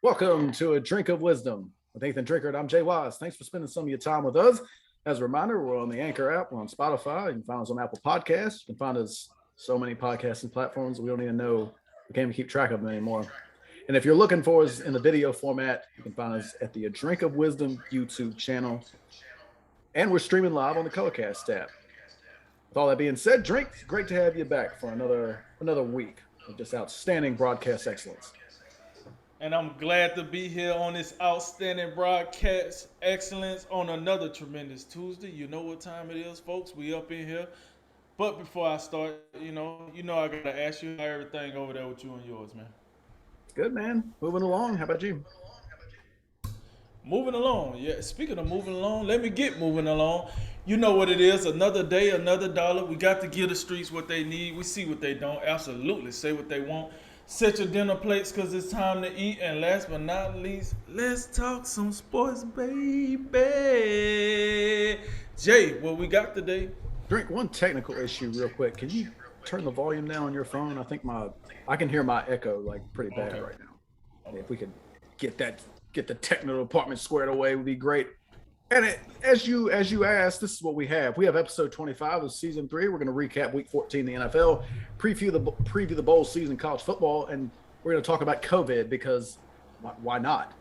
Welcome to A Drink of Wisdom with Ethan Drinkard. I'm Jay Wise. Thanks for spending some of your time with us. As a reminder, we're on the Anchor app, we're on Spotify. You can find us on Apple Podcasts. You can find us so many podcasting platforms we don't even know, we can't even keep track of them anymore. And if you're looking for us in the video format, you can find us at the A Drink of Wisdom YouTube channel. And we're streaming live on the Colorcast app. With all that being said, Drink, it's great to have you back for another week of just outstanding broadcast excellence. And I'm glad to be here on this outstanding broadcast excellence on another tremendous Tuesday. You know what time it is, folks. We up in here. But before I start, I gotta ask you how everything over there with you and yours, man. Good, man. Moving along. How about you? Moving along. Yeah, speaking of moving along, let me get moving along. You know what it is. Another day, another dollar. We got to give the streets what they need. We see what they don't. Absolutely. Say what they want. Set your dinner plates because it's time to eat. And last but not least, let's talk some sports, baby. Jay, what we got today? Drink, one technical issue real quick. Can you turn the volume down on your phone? I can hear my echo like pretty bad Okay. right now. If we could get the technical department squared away, would be great. And as you asked, this is what we have. We have episode 25 of season 3. We're going to recap week 14 in the NFL, preview the bowl season college football, and we're going to talk about COVID because why not?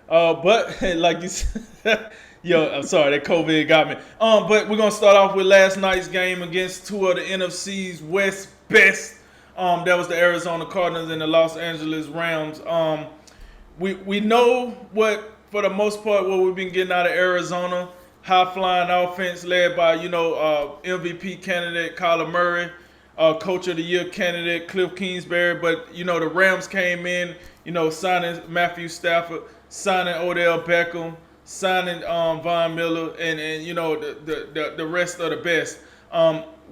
But like you said, yo, I'm sorry that COVID got me. But we're gonna start off with last night's game against two of the NFC's West best. That was the Arizona Cardinals and the Los Angeles Rams. We know what, for the most part, what we've been getting out of Arizona. High flying offense led by MVP candidate Kyler Murray, Coach of the Year candidate Cliff Kingsbury. But the Rams came in, signing Matthew Stafford, signing Odell Beckham, signing Von Miller, and the rest of the best.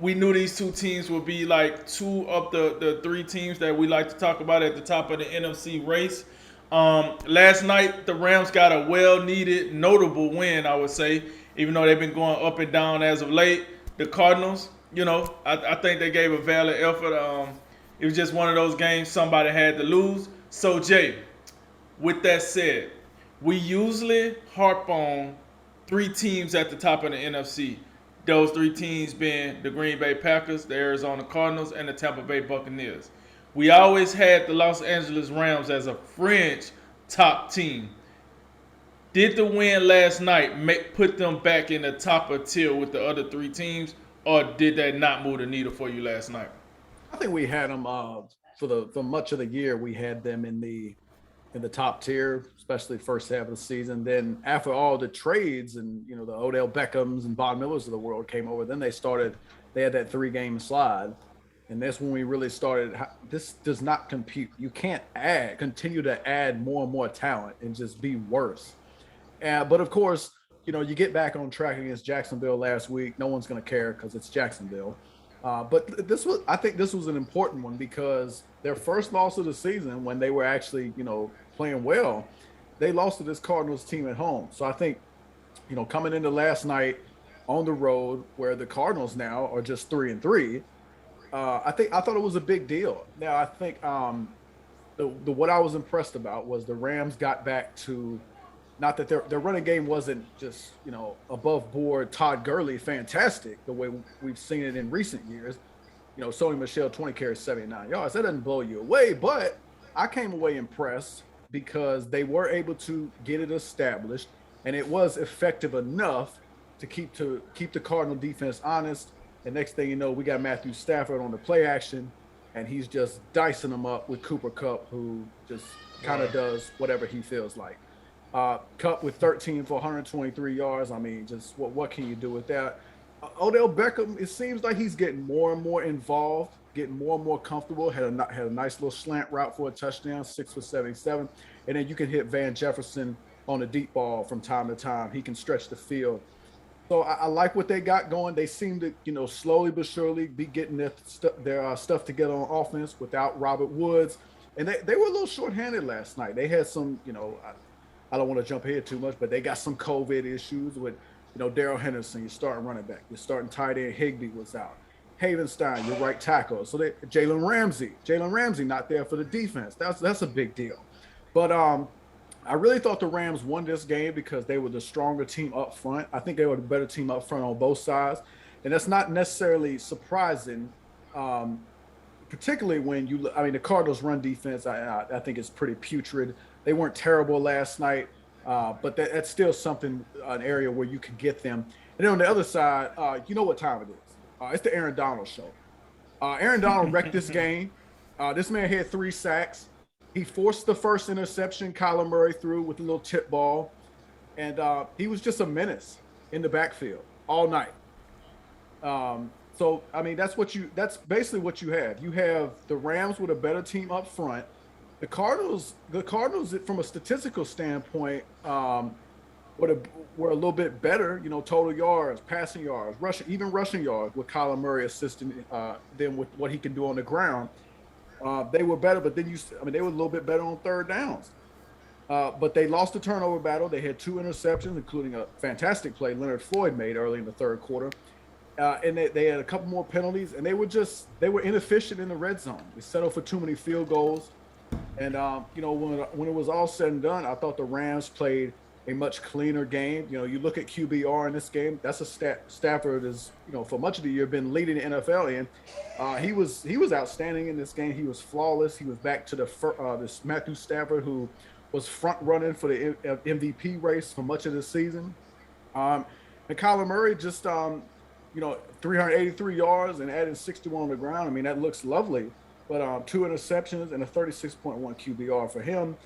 We knew these two teams would be like two of the three teams that we like to talk about at the top of the NFC race. Last night, the Rams got a well-needed, notable win, I would say, even though they've been going up and down as of late. The Cardinals, I think they gave a valid effort. It was just one of those games somebody had to lose. So, Jay, with that said, we usually harp on three teams at the top of the NFC. Those three teams being the Green Bay Packers, the Arizona Cardinals, and the Tampa Bay Buccaneers. We always had the Los Angeles Rams as a fringe top team. Did the win last night put them back in the top of tier with the other three teams, or did that not move the needle for you last night? I think we had them for much of the year. We had them in the top tier, especially first half of the season. Then after all the trades and the Odell Beckhams and Von Millers of the world came over, then they had that 3-game slide. And that's when we really started. This does not compute. You can't continue to add more and more talent and just be worse. But of course, you get back on track against Jacksonville last week. No one's going to care because it's Jacksonville. But I think this was an important one because their first loss of the season, when they were actually, playing well, they lost to this Cardinals team at home. So I think, coming into last night on the road, where the Cardinals now are just 3-3. I thought it was a big deal. Now I think what I was impressed about was the Rams got back to, not that their running game wasn't just above board Todd Gurley fantastic the way we've seen it in recent years. Sony Michel 20 carries 79 yards. That doesn't blow you away, but I came away impressed because they were able to get it established and it was effective enough to keep the Cardinal defense honest. And next thing you know, we got Matthew Stafford on the play action, and he's just dicing them up with Cooper Kupp, who just kind of does whatever he feels like. Kupp with 13 for 123 yards. I mean, just what can you do with that? Odell Beckham, it seems like he's getting more and more involved, getting more and more comfortable. Had a nice little slant route for a touchdown, 6 for 77. And then you can hit Van Jefferson on a deep ball from time to time. He can stretch the field. So I like what they got going. They seem to, slowly but surely be getting their stuff together on offense without Robert Woods. And they were a little shorthanded last night. They had some, I don't want to jump ahead too much, but they got some COVID issues with, Darrell Henderson, your starting running back. Your starting tight end Higbee was out. Havenstein, your right tackle. So Jalen Ramsey not there for the defense. That's a big deal. But I really thought the Rams won this game because they were the stronger team up front. I think they were the better team up front on both sides, and that's not necessarily surprising. Um, Particularly when I mean, the Cardinals' run defense, I think is pretty putrid. They weren't terrible last night, but that's still something, an area where you can get them. And then on the other side, you know what time it is. It's the Aaron Donald show. Aaron Donald wrecked this game. This man had 3 sacks. He forced the first interception Kyler Murray threw with a little tip ball. And he was just a menace in the backfield all night. So I mean, that's basically what you have. You have the Rams with a better team up front. The Cardinals from a statistical standpoint, were a little bit better, total yards, passing yards, rushing yards with Kyler Murray assisting than with what he can do on the ground. They were better, but then they were a little bit better on third downs. But they lost the turnover battle. They had 2 interceptions, including a fantastic play Leonard Floyd made early in the third quarter. And they had a couple more penalties, and they were inefficient in the red zone. They settled for too many field goals. And, when it was all said and done, I thought the Rams played a much cleaner game. You look at QBR in this game, that's a Stafford is, for much of the year been leading the NFL in. He was outstanding in this game. He was flawless. He was back to this Matthew Stafford who was front running for the MVP race for much of the season. And Kyler Murray just, 383 yards and adding 61 on the ground. I mean, that looks lovely. But 2 interceptions and a 36.1 QBR for him.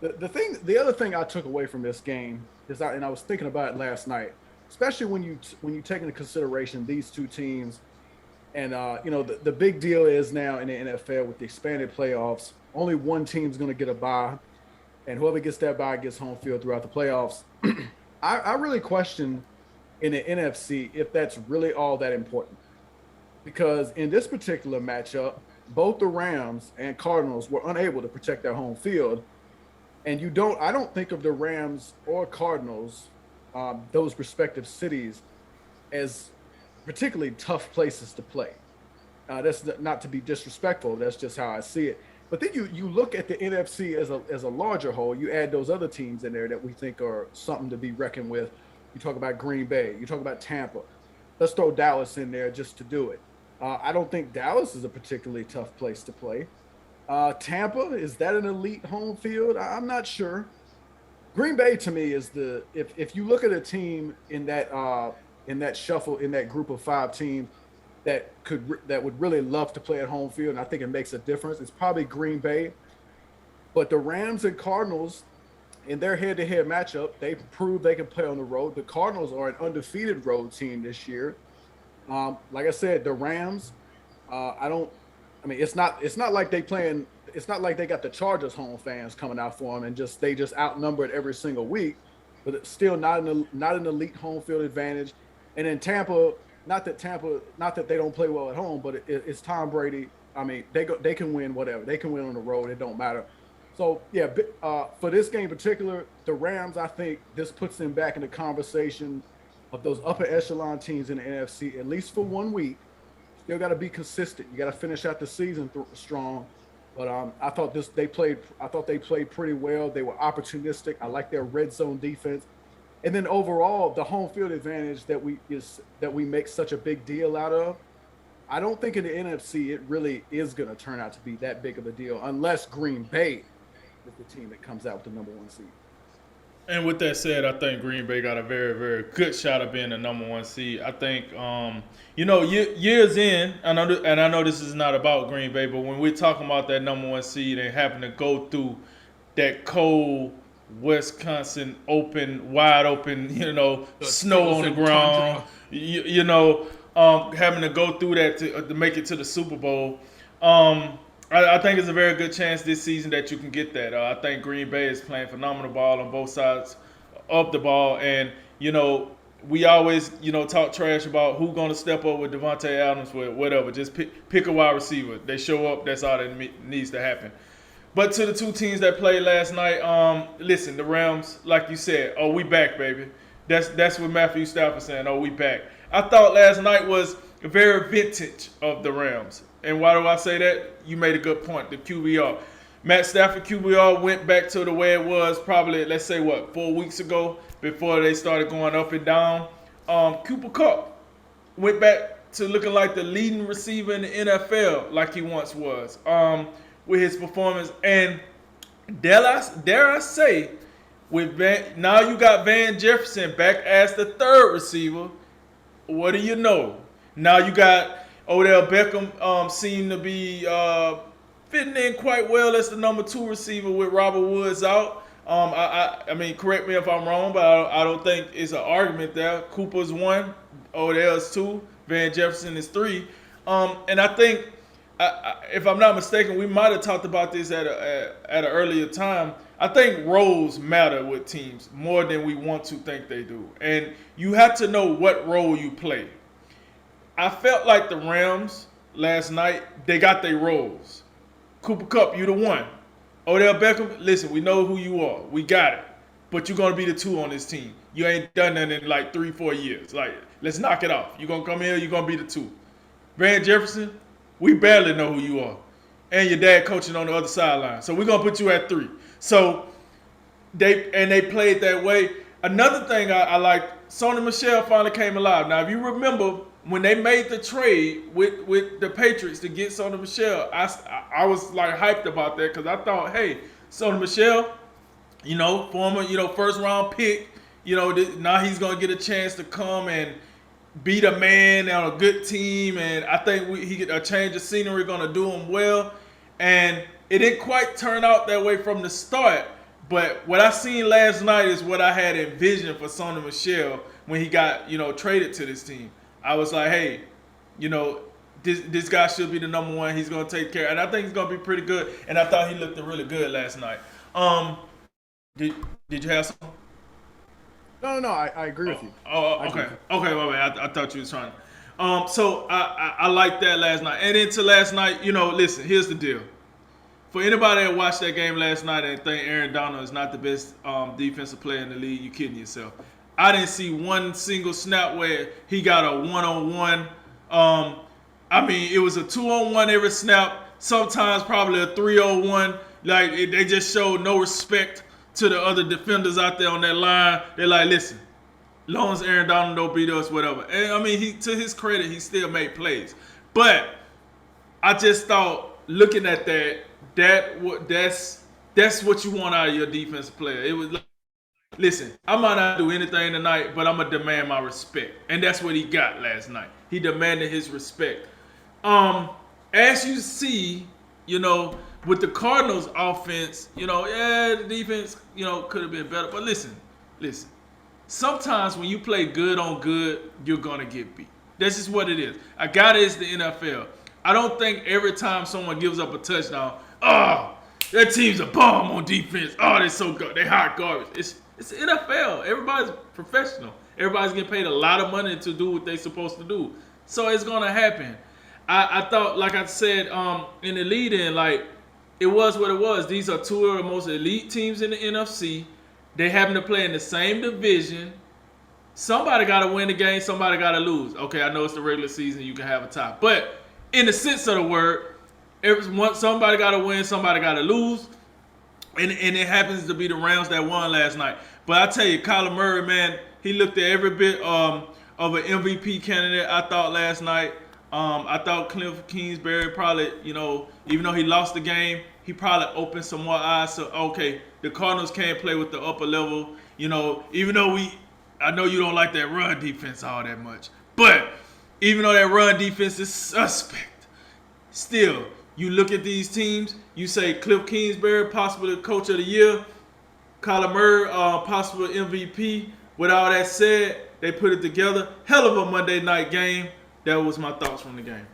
The other thing I took away from this game is, and I was thinking about it last night, especially when you take into consideration these two teams, and the big deal is now in the NFL with the expanded playoffs, only one team's going to get a bye, and whoever gets that bye gets home field throughout the playoffs. I really question in the NFC if that's really all that important, because in this particular matchup, both the Rams and Cardinals were unable to protect their home field. And I don't think of the Rams or Cardinals, those respective cities, as particularly tough places to play. That's not to be disrespectful. That's just how I see it. But then you look at the NFC as a larger whole. You add those other teams in there that we think are something to be reckoned with. You talk about Green Bay. You talk about Tampa. Let's throw Dallas in there just to do it. I don't think Dallas is a particularly tough place to play. Tampa, is that an elite home field? I'm not sure. Green Bay to me is if you look at a team in that shuffle, in that group of 5 teams that would really love to play at home field, and I think it makes a difference, it's probably Green Bay. But the Rams and Cardinals, in their head-to-head matchup, they proved they can play on the road. The Cardinals are an undefeated road team this year. Like I said, the Rams, it's not like they playing. It's not like they got the Chargers home fans coming out for them and they just outnumbered every single week. But it's still not an elite home field advantage. And in Tampa, not that they don't play well at home, but it's Tom Brady. I mean, they can win whatever. They can win on the road. It don't matter. So yeah, for this game in particular, the Rams, I think this puts them back in the conversation of those upper echelon teams in the NFC, at least for 1 week. Still got to be consistent. You got to finish out the season strong. But I thought they played pretty well. They were opportunistic. I like their red zone defense. And then overall, the home field advantage that we make such a big deal out of, I don't think in the NFC it really is going to turn out to be that big of a deal unless Green Bay is the team that comes out with the number 1 seed. And with that said, I think Green Bay got a very, very good shot of being the number 1 seed. I think, years in, and I know this is not about Green Bay, but when we're talking about that number 1 seed and having to go through that cold Wisconsin wide open, snow on the ground, having to go through that to make it to the Super Bowl. I think it's a very good chance this season that you can get that. I think Green Bay is playing phenomenal ball on both sides of the ball. And, we always, talk trash about who's going to step up with Devontae Adams, with whatever. Just pick a wide receiver. They show up. That's all that needs to happen. But to the 2 teams that played last night, listen, the Rams, like you said, we back, baby. That's what Matthew Stafford saying, we back. I thought last night was very vintage of the Rams. And why do I say that? You made a good point. The QBR. Matt Stafford QBR went back to the way it was probably, let's say, 4 weeks ago before they started going up and down. Cooper Kupp went back to looking like the leading receiver in the NFL like he once was with his performance. And dare I say, now you got Van Jefferson back as the third receiver. What do you know? Now you got Odell Beckham seem to be fitting in quite well as the number 2 receiver with Robert Woods out. I mean, correct me if I'm wrong, but I don't think it's an argument there. Cooper's 1, Odell's 2, Van Jefferson is 3. And I think, if I'm not mistaken, we might have talked about this at an earlier time. I think roles matter with teams more than we want to think they do. And you have to know what role you play. I felt like the Rams last night, they got their roles. Cooper Kupp, you the 1. Odell Beckham, listen, we know who you are. We got it. But you're going to be the 2 on this team. You ain't done that in like 3-4 years. Like, let's knock it off. You're going to come here, you're going to be the 2. Van Jefferson, we barely know who you are. And your dad coaching on the other sideline. So we're going to put you at 3. So they played that way. Another thing I like, Sony Michel finally came alive. Now, if you remember, when they made the trade with the Patriots to get Sony Michel, I was like hyped about that because I thought, hey, Sony Michel, former, first round pick, now he's going to get a chance to come and be the man on a good team. And I think a change of scenery going to do him well. And it didn't quite turn out that way from the start. But what I seen last night is what I had envisioned for Sony Michel when he got, traded to this team. I was like, hey, this guy should be the number 1. He's going to take care. And I think he's going to be pretty good. And I thought he looked really good last night. Did you have something? No, I agree with you. Okay. Okay, my bad. I thought you was trying to. So I liked that last night. And into last night, listen, here's the deal. For anybody that watched that game last night and think Aaron Donald is not the best defensive player in the league, you're kidding yourself. I didn't see one single snap where he got a one-on-one. I mean, it was a 2-on-1 every snap, sometimes probably a 3-on-1. Like, they just showed no respect to the other defenders out there on that line. They're like, listen, as long as Aaron Donald don't beat us, whatever. And, I mean, to his credit, he still made plays. But I just thought, looking at that's what you want out of your defensive player. It was like, listen, I might not do anything tonight, but I'm going to demand my respect. And that's what he got last night. He demanded his respect. As you see, with the Cardinals offense, the defense, could have been better. But listen. Sometimes when you play good on good, you're going to get beat. That's just what it is. I got it. It's the NFL. I don't think every time someone gives up a touchdown, that team's a bomb on defense. Oh, they're so good. They hot garbage. It's the NFL. Everybody's professional. Everybody's getting paid a lot of money to do what they're supposed to do. So it's going to happen. I thought, like I said in the lead-in, like, it was what it was. These are 2 of the most elite teams in the NFC. They happen to play in the same division. Somebody got to win the game. Somebody got to lose. Okay, I know it's the regular season. You can have a tie. But in the sense of the word, somebody got to win. Somebody got to lose. And it happens to be the Rams that won last night. But I tell you, Kyler Murray, man, he looked at every bit of an MVP candidate, I thought, last night. I thought Cliff Kingsbury probably, even though he lost the game, he probably opened some more eyes. So, okay, the Cardinals can't play with the upper level. Even though I know you don't like that run defense all that much. But even though that run defense is suspect, still, you look at these teams, you say Cliff Kingsbury, possibly coach of the year, Kyler Murray, possible MVP. With all that said, they put it together. Hell of a Monday night game. That was my thoughts from the game.